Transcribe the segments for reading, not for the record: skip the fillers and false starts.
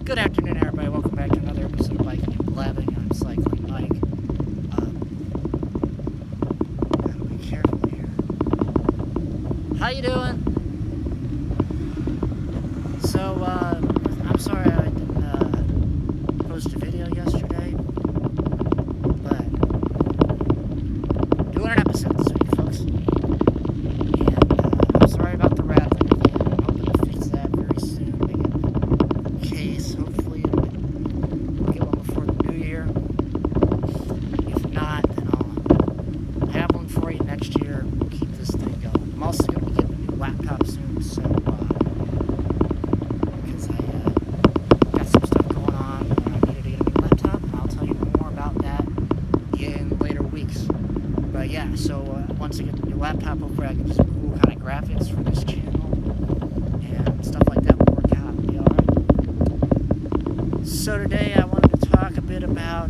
Good afternoon, everybody. Welcome back to another episode of Biking and Blabbing. I'm Cycling Mike. Gotta be careful here. How you doing? So, I'm sorry I didn't post a video yesterday, but doing an episode this week, folks. And I'm sorry about the rattling again. I'm hoping to fix that very soon. Case. Hopefully it'll get one before the new year. If not, then I'll have one for you next year. We'll keep this thing going. I'm also going to be getting a new laptop soon, so because I got some stuff going on and I needed to get a new laptop, and I'll tell you more about that in later weeks. But yeah, so once I get the new laptop, hopefully I can do some cool kind of graphics for this channel and stuff like that will work out and be alright. So today I wanted to talk a bit about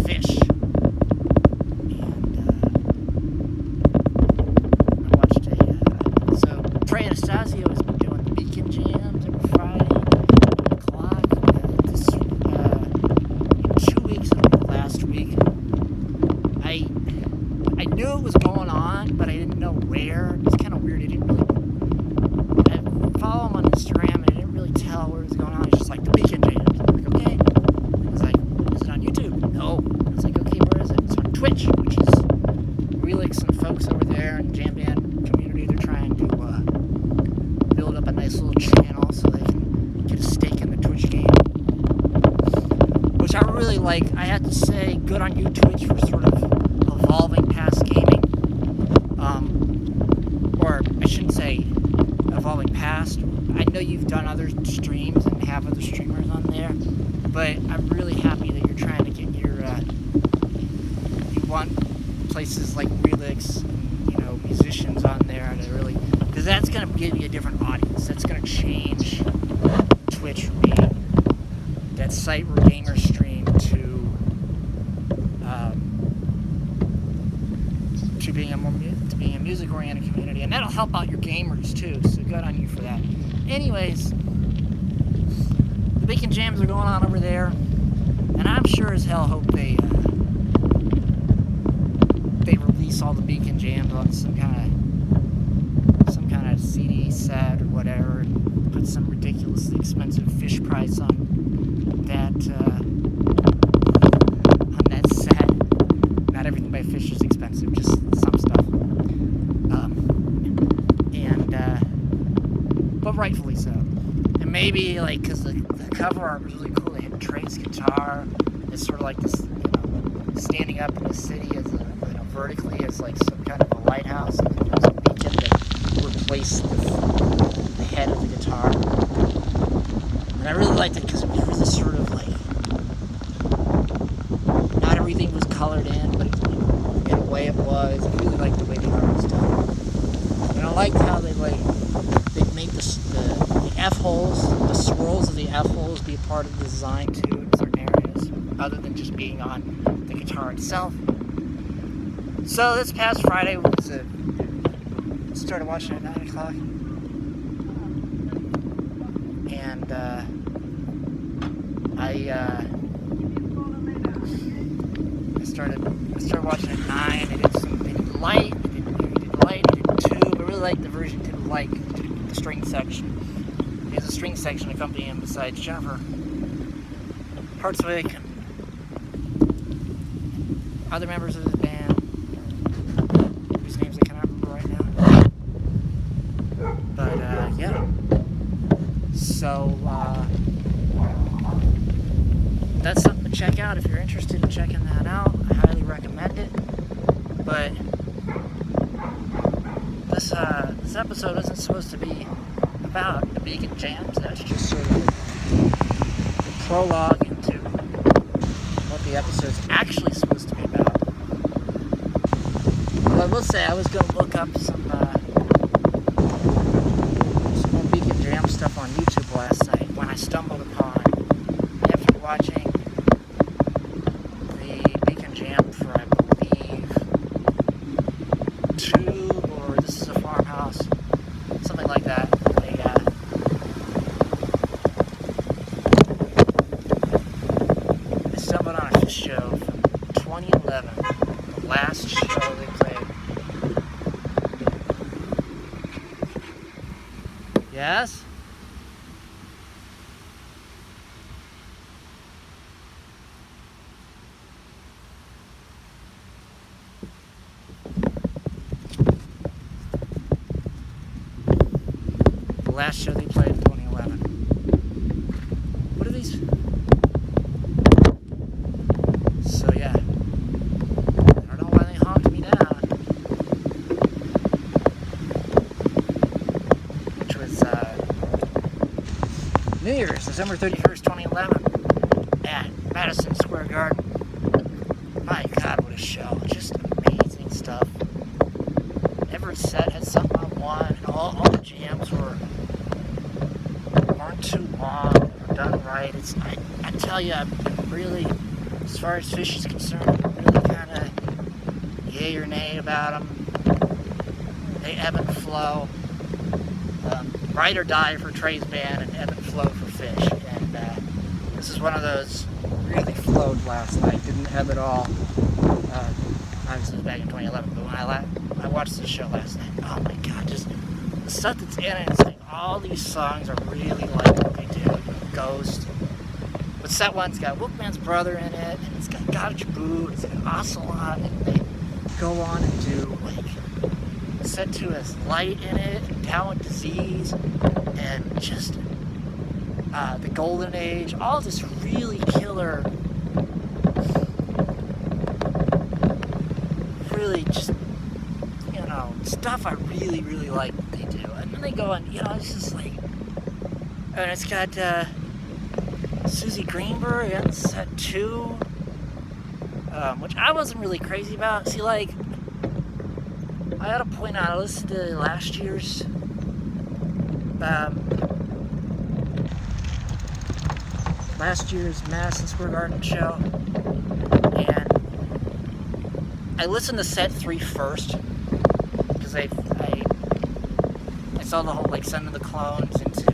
Phish. And I watched so Trey Anastasio has been doing the Beacon Jams every Friday at 8 o'clock. This 2 weeks ago, last week, I knew it was going on, but I didn't know where. It's kind of weird. I didn't really follow him on Instagram, and I didn't really tell where it was going on. It's just like the Beacon Jams. I'm like, okay. I was like, is it on YouTube? No. I was like, okay, where is it? It's on Twitch, which is Relix and folks over there in Jam Band community. They're trying to build up a nice little channel so they can get a stake in the Twitch game, which I really like. I have to say, good on you, Twitch, for sort of evolving past gaming. Or I shouldn't say evolving past. I know you've done other streams and have other streamers on there, but I'm really happy that you're trying to get your you want places like Relix and, musicians on there to really, because that's going to give you a different audience. That's going to change Twitch from being that site where gamers stream to being a music-oriented community, and that'll help out your gamers too. So good on you for that. Anyways, the Beacon Jams are going on over there, and I'm sure as hell hope they release all the Beacon Jams on some kind of CD set or whatever, and put some ridiculously expensive Phish price on that set. Not everything by Phish is expensive, just some stuff. But rightfully so. And maybe, because the cover art was really cool, they had Trey's guitar. It's sort of like this, standing up in the city as vertically as like some kind of a lighthouse, and then there's a beacon that replaced the head of the guitar. And I really liked it because it was this sort of not everything was colored in, but in a way it was. I really liked the way the art was done. And I liked how they made the F-holes, the swirls of the F-holes be a part of the design too in certain areas, other than just being on the guitar itself. So this past Friday started watching at 9 o'clock, and I started watching at 9. They did light, they did 2. I really liked the version to the string section. There's a string section accompanying him besides Jennifer Hartswick and other members of the band, whose names I cannot remember right now. But yeah. So that's something to check out if you're interested in checking that out. I highly recommend it. But this episode isn't supposed to be about the Beacon Jams. That's just sort of the prologue into what the episode's actually supposed to be about. Well, I will say I was going to look up some more Beacon Jam stuff on YouTube last night when I stumbled upon, after watching the Beacon Jam for, I believe, Tube or This Is a Farmhouse, Yes? The last show they played in 2011. What are these? So yeah. I don't know why they honked me down. Which was New Year's, December 31st, 2011 at Madison Square Garden. My God, what a show. Just amazing stuff. Every set had something I want, and all the jams weren't too long, were done right. I tell you, I'm really, as far as Phish is concerned, I'm really kind of yay or nay about them. They ebb and flow. Ride or die for Trey's band, and ebb and flow for Phish. And this is one of those really flowed last night. Didn't ebb at all. Obviously, it was back in 2011, but when I watched this show last night, oh my God, just the stuff that's in it. It's like all these songs are really like what they do. Ghost. But set one's got Wolfman's Brother in it, and it's got Cottage Boo, it's got Ocelot, and they go on and do like set two has Light in it, and Talent Disease, and just the Golden Age, all this really killer, really just, you know, stuff I really, really like what they do. And then they go on, you know, it's just like, and it's got Susie Greenberg in set two, which I wasn't really crazy about. See, like, I gotta point out, I listened to last year's Madison Square Garden show, and I listened to set 3 first, because I saw the whole, like, sending the clones into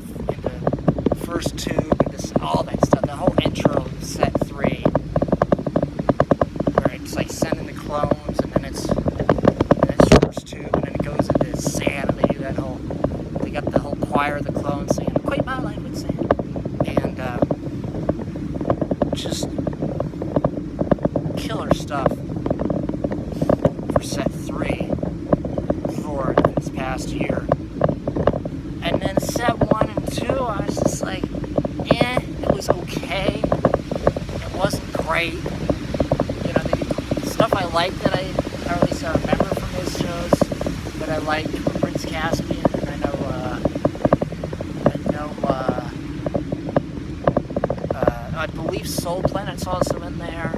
first tube, and just all that stuff, the whole intro of set 3, where it's like sending the clones, and then it's first tube, and then it goes into sand, and they do that whole, they got the whole choir of the clones singing, quite my language singing, and just killer stuff for set 3 for this past year. And then set 1 and 2, I was just like, it was okay. It wasn't great. You know, the stuff I liked that or at least I remember from those shows that I liked were Prince Caspian, and I know I believe Soul Planet's also in there,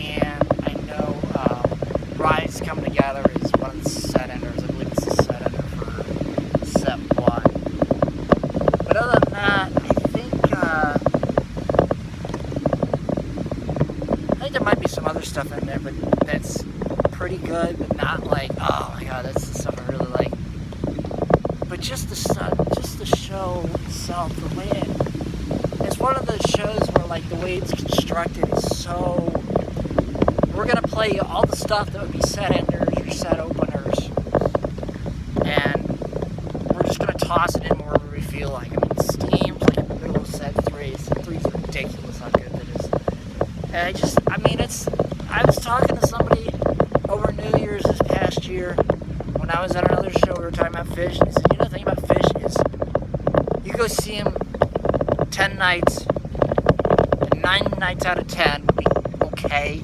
and I know Rise Come Together is one of the set enders. I believe it's the set ender for set 1. But other than that, I think there might be some other stuff in there, but that's pretty good, but not like, oh my God, that's the stuff I really like. But just the stuff, just the show itself, the way it's one of those shows where, like, the way it's constructed is so, we're gonna play all the stuff that would be set enders or set openers, and we're just gonna toss it in wherever we feel like. I mean, Steam's like in the middle of set 3. Set 3's ridiculous how good that is. And I was talking to somebody over New Year's this past year when I was at another show. We were talking about Phish, and he said, you know, the thing about Phish is you go see him 10 nights, and 9 nights out of 10 would be okay,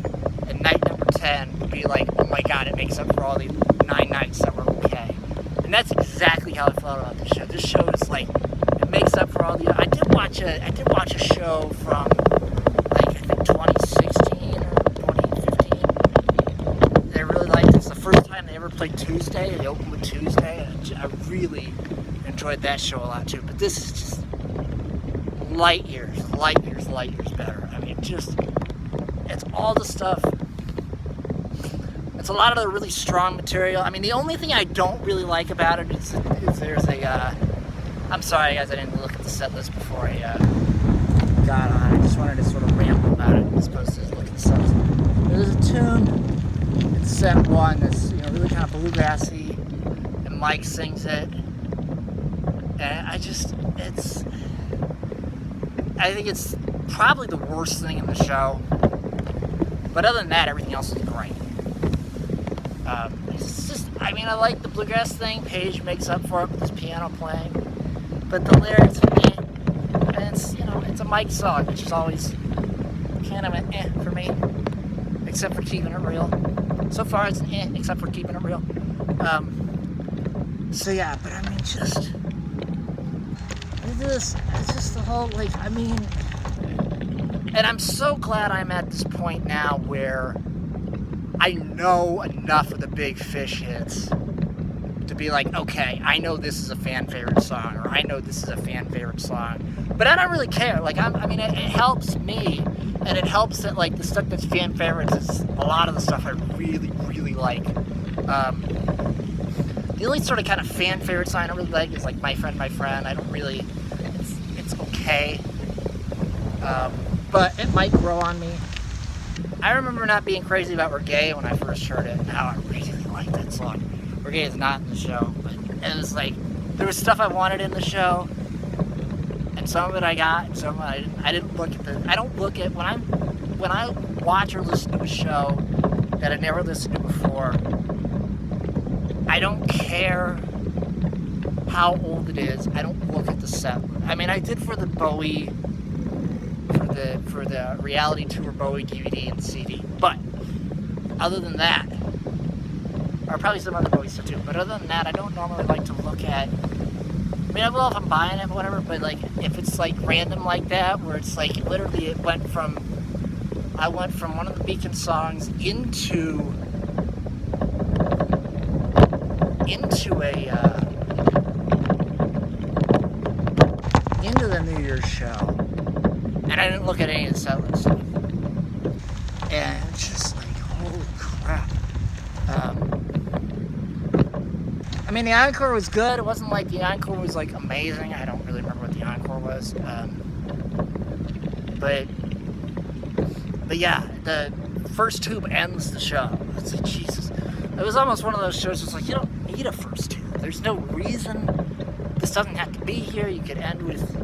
and night number 10 would be like, oh my God, it makes up for all the 9 nights that were okay. And that's exactly how I felt about this show. This show is like, it makes up for all the, I did watch a show from, like, I think 2016 or 2015. They really liked it. It's the first time they ever played Tuesday. They opened with Tuesday, and I really enjoyed that show a lot too. But this is just light years better. I mean, it's all the stuff. It's a lot of the really strong material. I mean, the only thing I don't really like about it is there's a, I'm sorry guys, I didn't look at the set list before I got on. I just wanted to sort of ramble about it as opposed to look at the set list. There's a tune in set 1 that's, you know, really kind of bluegrassy, and Mike sings it. And I think it's probably the worst thing in the show. But other than that, everything else is great. It's just, I mean, I like the bluegrass thing. Page makes up for it with his piano playing. But the lyrics, and it's, it's a Mike song, which is always kind of an for me. Except for keeping it real. So far, it's an except for keeping it real. So yeah, but I mean, it's just the whole, and I'm so glad I'm at this point now where I know enough of the big Phish hits to be like, okay, I know this is a fan favorite song, or I know this is a fan favorite song, but I don't really care. It helps me, and it helps that the stuff that's fan favorites is a lot of the stuff I really, really like. The only sort of kind of fan favorite song I don't really like is My Friend, My Friend. I don't really, it's okay, but it might grow on me. I remember not being crazy about Reggae when I first heard it. Now I really like that song. Reggae is not in the show, but it was there was stuff I wanted in the show, and some of it I got, and some of it I didn't. I don't look at when I watch or listen to a show that I never listened to before. I don't care how old it is. I don't look at the set. I mean, I did for the Bowie, for the reality tour Bowie DVD and CD. But other than that, or probably some other Bowie stuff too. But other than that, I don't normally like to look at. I mean, I will if I'm buying it, or whatever. But if it's random like that, where it's literally I went from one of the Beacon songs into the New Year's show, and I didn't look at any of the set list, and it's just holy crap. I mean, the encore was good. It wasn't the encore was amazing. I don't really remember what the encore was, but yeah, the first tube ends the show. It's Jesus. It was almost one of those shows that's you don't need a first tube. There's no reason. This doesn't have to be here. You could end with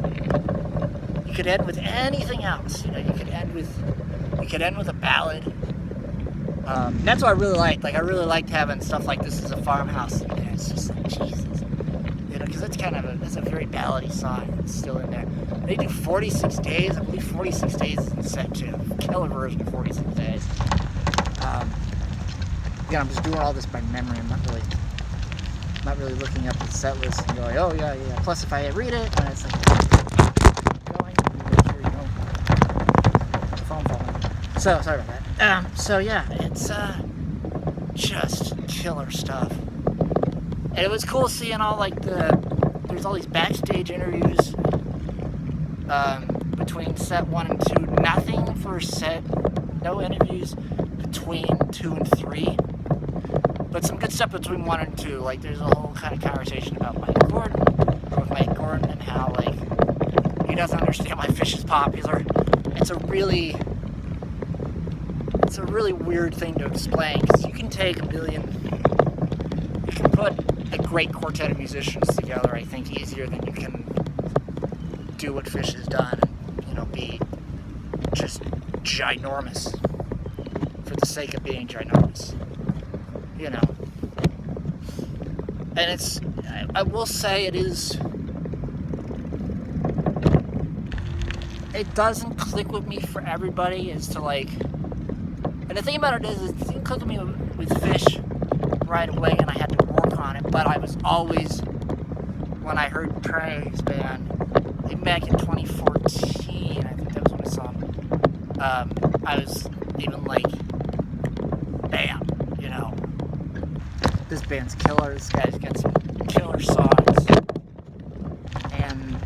anything else. You could end with a ballad. That's what I really liked. I really liked having stuff like This Is a Farmhouse in there. It's just Jesus. Because that's a very ballady song. It's still in there. They do 46 Days. I believe 46 Days is in set too. Killer version of 46 Days. I'm just doing all this by memory. I'm not really looking up the set list and going, oh yeah. Plus, if I read it, and it's going, here you go. The phone falling. So sorry about that. So yeah, it's just killer stuff. And it was cool seeing all there's all these backstage interviews between set 1 and 2. Nothing for set, no interviews between 2 and 3. But some good stuff between 1 and 2. There's a whole kind of conversation about Mike Gordon and how he doesn't understand why Phish is popular. It's a really weird thing to explain, because you can take you can put a great quartet of musicians together, I think, easier than you can do what Phish has done and be just ginormous for the sake of being ginormous. And it's, I will say it doesn't click with me for everybody as to and the thing about it is, it didn't click with me with Phish right away, and I had to work on it, but I was always, when I heard Trey's band, even back in 2014, I think that was when I saw him, I was even bam, this band's killer, this guy's got some killer songs, and,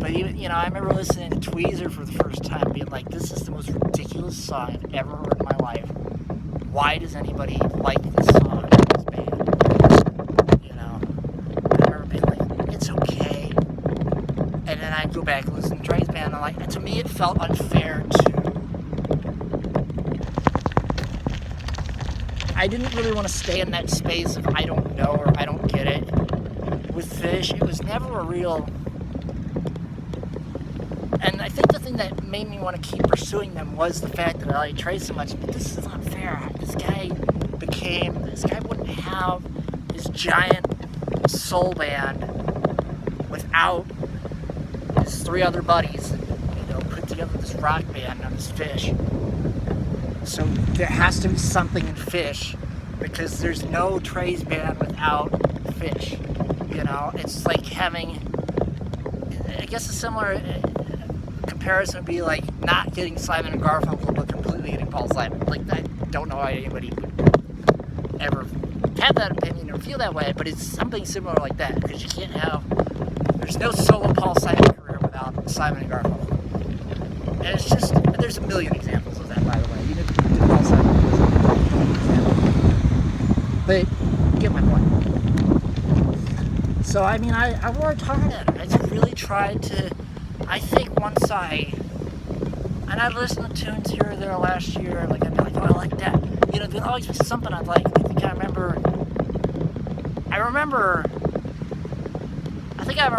but even, I remember listening to Tweezer for the first time, being this is the most ridiculous song I've ever heard in my life. Why does anybody like this song, this band? I remember being it's okay. And then I'd go back and listen to Dre's band, and to me it felt unfair to I didn't really want to stay in that space of I don't know or I don't get it. With Phish, it was never a real... And I think the thing that made me want to keep pursuing them was the fact that I like Trey so much, but this is unfair. This guy wouldn't have his giant soul band without his 3 other buddies, put together this rock band known as Phish. So there has to be something in Phish, because there's no Trey's band without Phish. It's like having, I guess a similar comparison would be like not getting Simon and Garfunkel, but completely getting Paul Simon. Like, I don't know why anybody would ever have that opinion or feel that way, but it's something similar like that, because you can't have, there's no solo Paul Simon career without Simon and Garfunkel. And it's just, there's a million examples of that, by the way. Even Paul Simon was an example. But you get my point. So, I mean, I worked hard at it. I just really tried to, I think once I'd listen to tunes here or there last year, like, I'd be like, oh, I like that. There'd always be something I'd like. I remember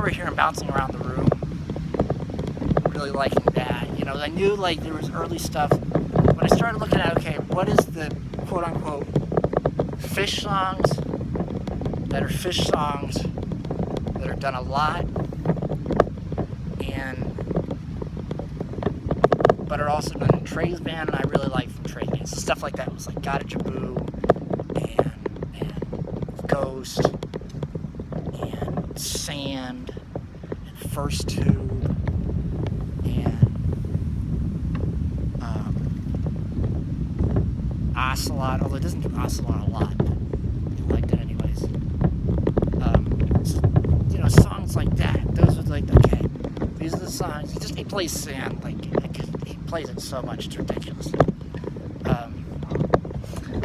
hearing Bouncing Around the Room, really liking that. I knew, like, there was early stuff. When I started looking at, okay, what is the quote-unquote Phish songs that are Phish songs that are done a lot, but are also done in Trey's band, and I really like from Trey's band. So stuff like that was like Gotta Jaboo, and Ghost, and Sand, and First Tube, and Ocelot, although it doesn't do Ocelot a lot, but I liked it anyways. Songs like that, those were like, okay, these are the songs. He plays Sand, like, he plays it so much, it's ridiculous.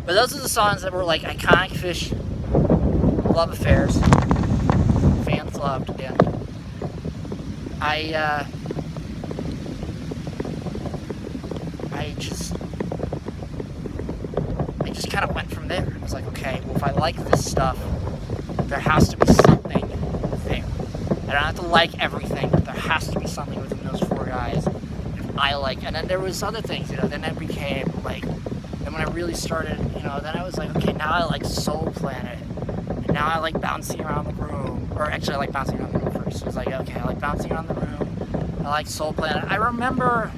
But those are the songs that were like iconic Phish love affairs, fans loved, and I just kind of went from there. I was like, okay, well, if I like this stuff, there has to be something there. I don't have to like everything, but there has to be something within those 4 guys if I like. And then there was other things, then it became like, then when I really started, then I was like, okay, now I like Soul Planet, and now I like Bouncing Around the Room, or actually I like Bouncing Around the Room first. It was like, okay, I like Bouncing Around the Room, I like Soul Planet. I remember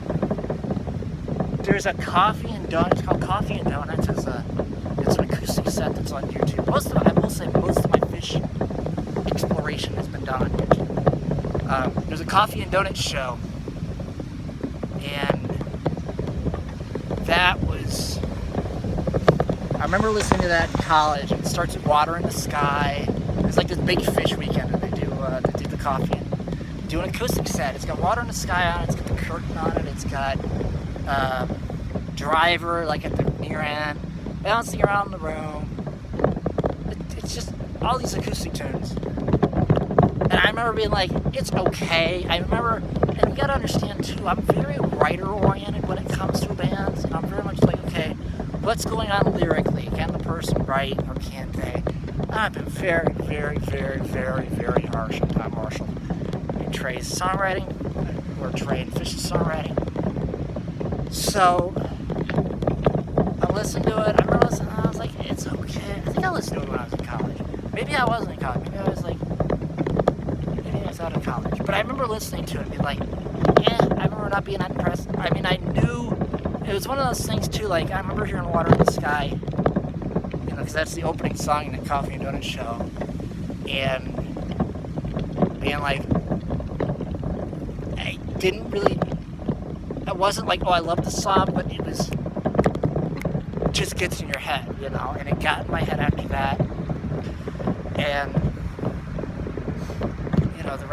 there's a Coffee and Donuts, it's called Coffee and Donuts. It's an acoustic set that's on YouTube. I will say most of my Phish exploration has been done on YouTube. There's a Coffee and Donuts show, and that was, I remember listening to that in college. It starts with Water in the Sky. It's like this big Phish weekend, and they do the Coffee and do an acoustic set. It's got Water in the Sky on it, it's got the curtain on it, it's got Driver, like at the near end, Bouncing Around the Room. It's just all these acoustic tunes. And I remember being like, it's okay. And you gotta understand too, I'm very writer-oriented when it comes to bands, and I'm very much like, okay, what's going on lyrically? Can the person write, or can't they? I've been very, very, very, very, very harsh on Tom Marshall and Trey's songwriting, or Trey and Phish's songwriting. So I listened to it. I remember listening, and I was like, it's okay. I think I listened to it when I was in college. Maybe I wasn't in college. Maybe I was out of college. But I remember listening to it and being like, I remember not being that impressed. I mean, I knew, it was one of those things too, like, I remember hearing Water in the Sky, because that's the opening song in the Coffee and Donuts show, and being like, it wasn't like, oh, I love the song, but it was, just gets in your head, and it got in my head after that, and,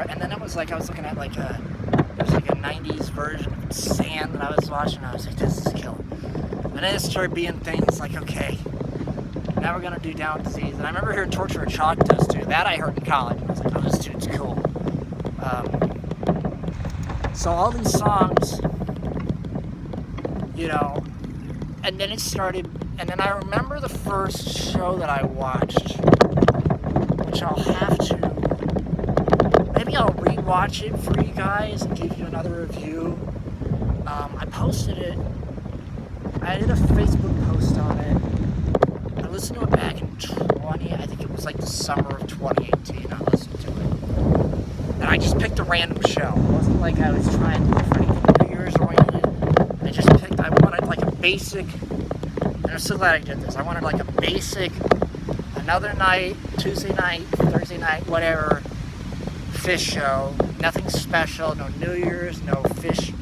and then it was like, I was looking at like there's like a 90s version of Sand that I was watching, and I was like, this is killer. And then it started being things like, okay, now we're gonna do Down with Disease, and I remember hearing Torture of Chalk Dust too, that I heard in college, and I was like, oh, this dude's cool. So all these songs, and then it started, And then I remember the first show that I watched, which I'll have to, maybe I'll rewatch it for you guys and give you another review. I posted it, I did a Facebook post on it. I listened to it back in I think it was like the summer of 2018, I listened to it. And I just picked a random show. It wasn't like I was trying to look for anything New Year's oriented. I wanted like a basic, and I'm so glad I did this, I wanted like a basic, another night, Tuesday night, Thursday night, whatever, Phish show. Nothing special, no New Year's, no Phish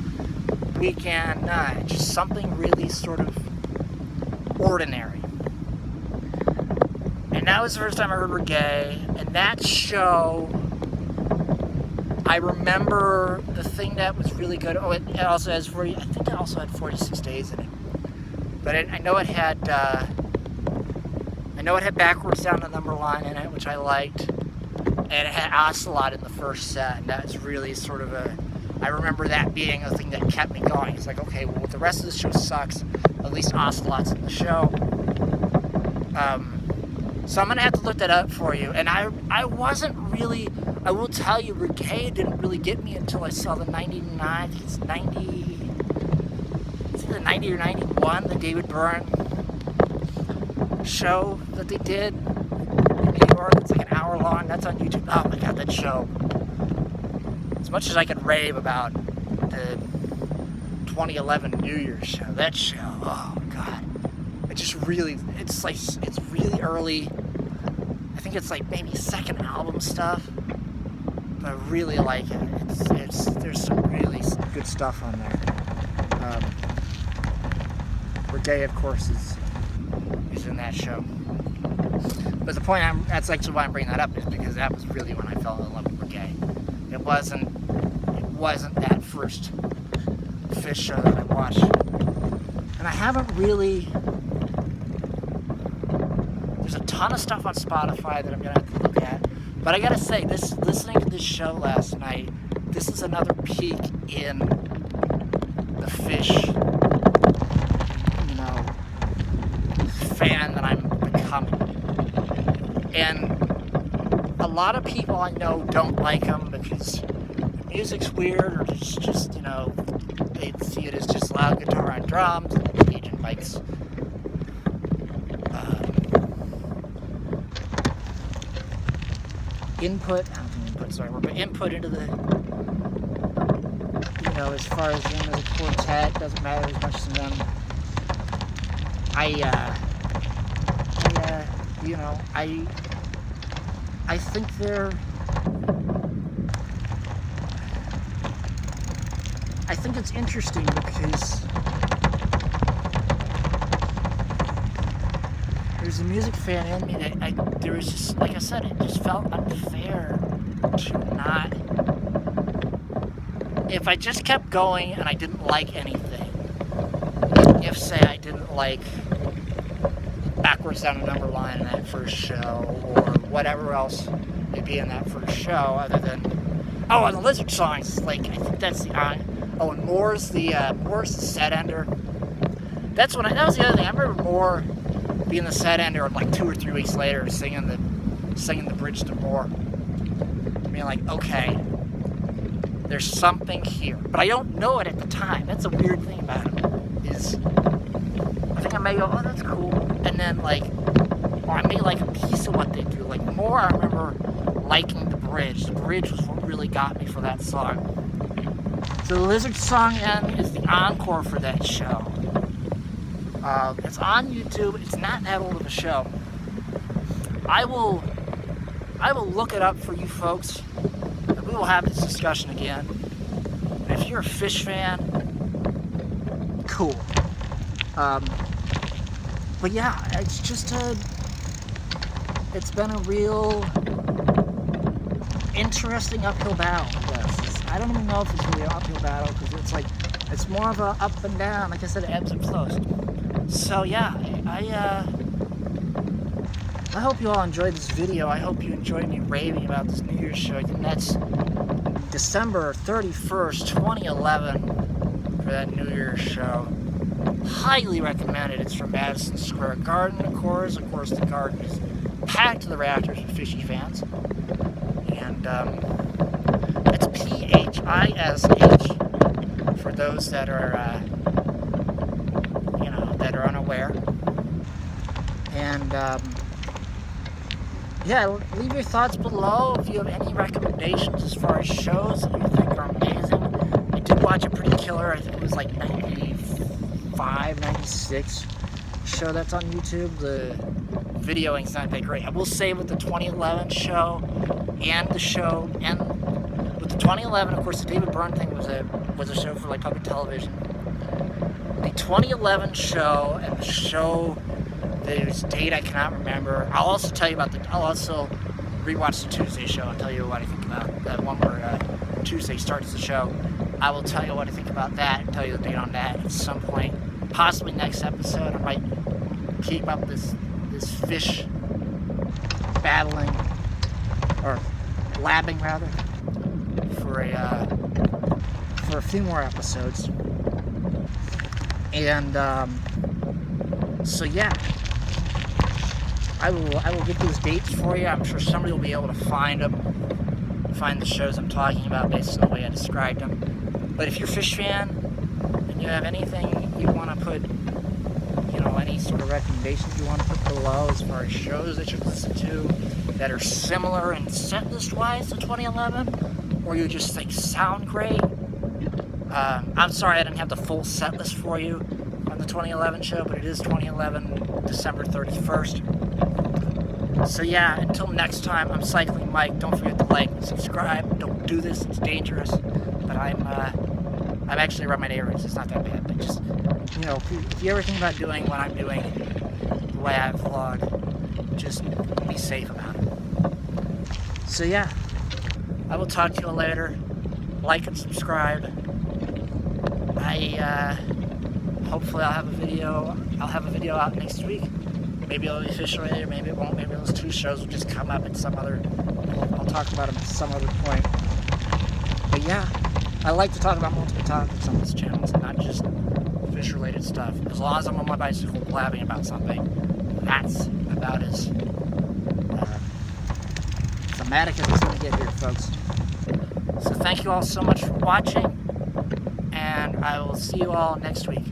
weekend, none. Just something really sort of ordinary. And that was the first time I heard reggae, and that show, I remember the thing that was really good. Oh, it also has I think it also had 46 Days in it. But I know it had Backwards Down the Number Line in it, which I liked. And it had Ocelot in the first set, and that was really sort of I remember that being a thing that kept me going. It's like, okay, well, the rest of the show sucks. At least Ocelot's in the show. So I'm going to have to look that up for you. And I wasn't really, I will tell you, reggae didn't really get me until I saw the 99, I think it's 90, it's either 90 or 91, the David Byrne show that they did in New York. It's like an hour long. That's on YouTube. Oh my God, that show. As much as I could rave about the 2011 New Year's show, that show, oh God. It's really early. I think it's like maybe second album stuff, but I really like it. There's some really good stuff on there. Reggae, of course, is in that show. But the point that's actually why I'm bringing that up, is because that was really when I fell in love with reggae. It wasn't that first Phish show that I watched, and I haven't really. There's a ton of stuff on Spotify that I'm gonna have to look at, but I gotta say, listening to this show last night, this is another peak in the Phish, fan that I'm becoming. And a lot of people I know don't like them because the music's weird, or it's just, they see it as just loud guitar and drums, and Agent Mike's input into the, as far as them as a quartet, doesn't matter as much to them. I think it's interesting because there's a music fan in me that there was just, like I said, it just felt unfair to not. If I just kept going and I didn't like anything, if, say, I didn't like Backwards Down the Number Line in that first show, or whatever else may be in that first show, other than, and the Lizard songs, like, I think that's the, and Moore's the set ender. That was the other thing. I remember Moore being the set ender, and like 2 or 3 weeks later, singing the bridge to Moore. Being like, okay, there's something here, but I don't know it at the time. That's a weird thing about him, is I think I may go, oh, that's cool, and then or I may like a piece of what they do. Like Moore, I remember liking the bridge. The bridge was what really got me for that song. So the Lizard song is the encore for that show. It's on YouTube. It's not that old of a show. I will look it up for you folks, and we will have this discussion again. And if you're a Phish fan, cool. But yeah, it's just it's been a real interesting uphill battle. Yes, I don't even know if it's really an uphill battle, because it's more of a up and down. Like I said, it ebbs and flows. So yeah, I hope you all enjoyed this video. I hope you enjoyed me raving about this New Year's show. And that's December 31st, 2011 for that New Year's show. Highly recommended. It's from Madison Square Garden, of course. Of course, the garden is packed to the rafters with Fishy fans. And it's Phish for those that are, that are unaware. And yeah, leave your thoughts below if you have any recommendations as far as shows that you think are amazing. I did watch a pretty killer, I think it was like 95, 96 show that's on YouTube. The videoing's not that great. I will say with the 2011 show and the show, and with the 2011, of course, the David Byrne thing was a show for like public television. The 2011 show and the show, there's a date I cannot remember. I'll also tell you about I'll also rewatch the Tuesday show and tell you what I think about that one where Tuesday starts the show. I will tell you what I think about that and tell you the date on that at some point. Possibly next episode. I might keep up this Phish battling, or blabbing rather, for a few more episodes. And so yeah, I will get those dates for you. I'm sure somebody will be able to find the shows I'm talking about based on the way I described them. But if you're a Phish fan and you have anything you want to put, any sort of recommendations you want to put below as far as shows that you listen to that are similar and set list wise to 2011, or you just think sound great. I'm sorry I didn't have the full set list for you on the 2011 show, but it is 2011, December 31st. So yeah, until next time, I'm Cycling Mike. Don't forget to like and subscribe. Don't do this, it's dangerous. But I'm actually around my neighborhoods. It's not that bad. But just, if you ever think about doing what I'm doing, the way I vlog, just be safe about it. So yeah, I will talk to you later. Like and subscribe. Hopefully I'll have a video out next week. Maybe it'll be Phish related, maybe it won't. Maybe those two shows will just come up at some other, I'll talk about them at some other point. But yeah, I like to talk about multiple topics on this channel, so not just Phish related stuff. As long as I'm on my bicycle blabbing about something, that's about as thematic as it's going to get here, folks. So thank you all so much for watching, and I will see you all next week.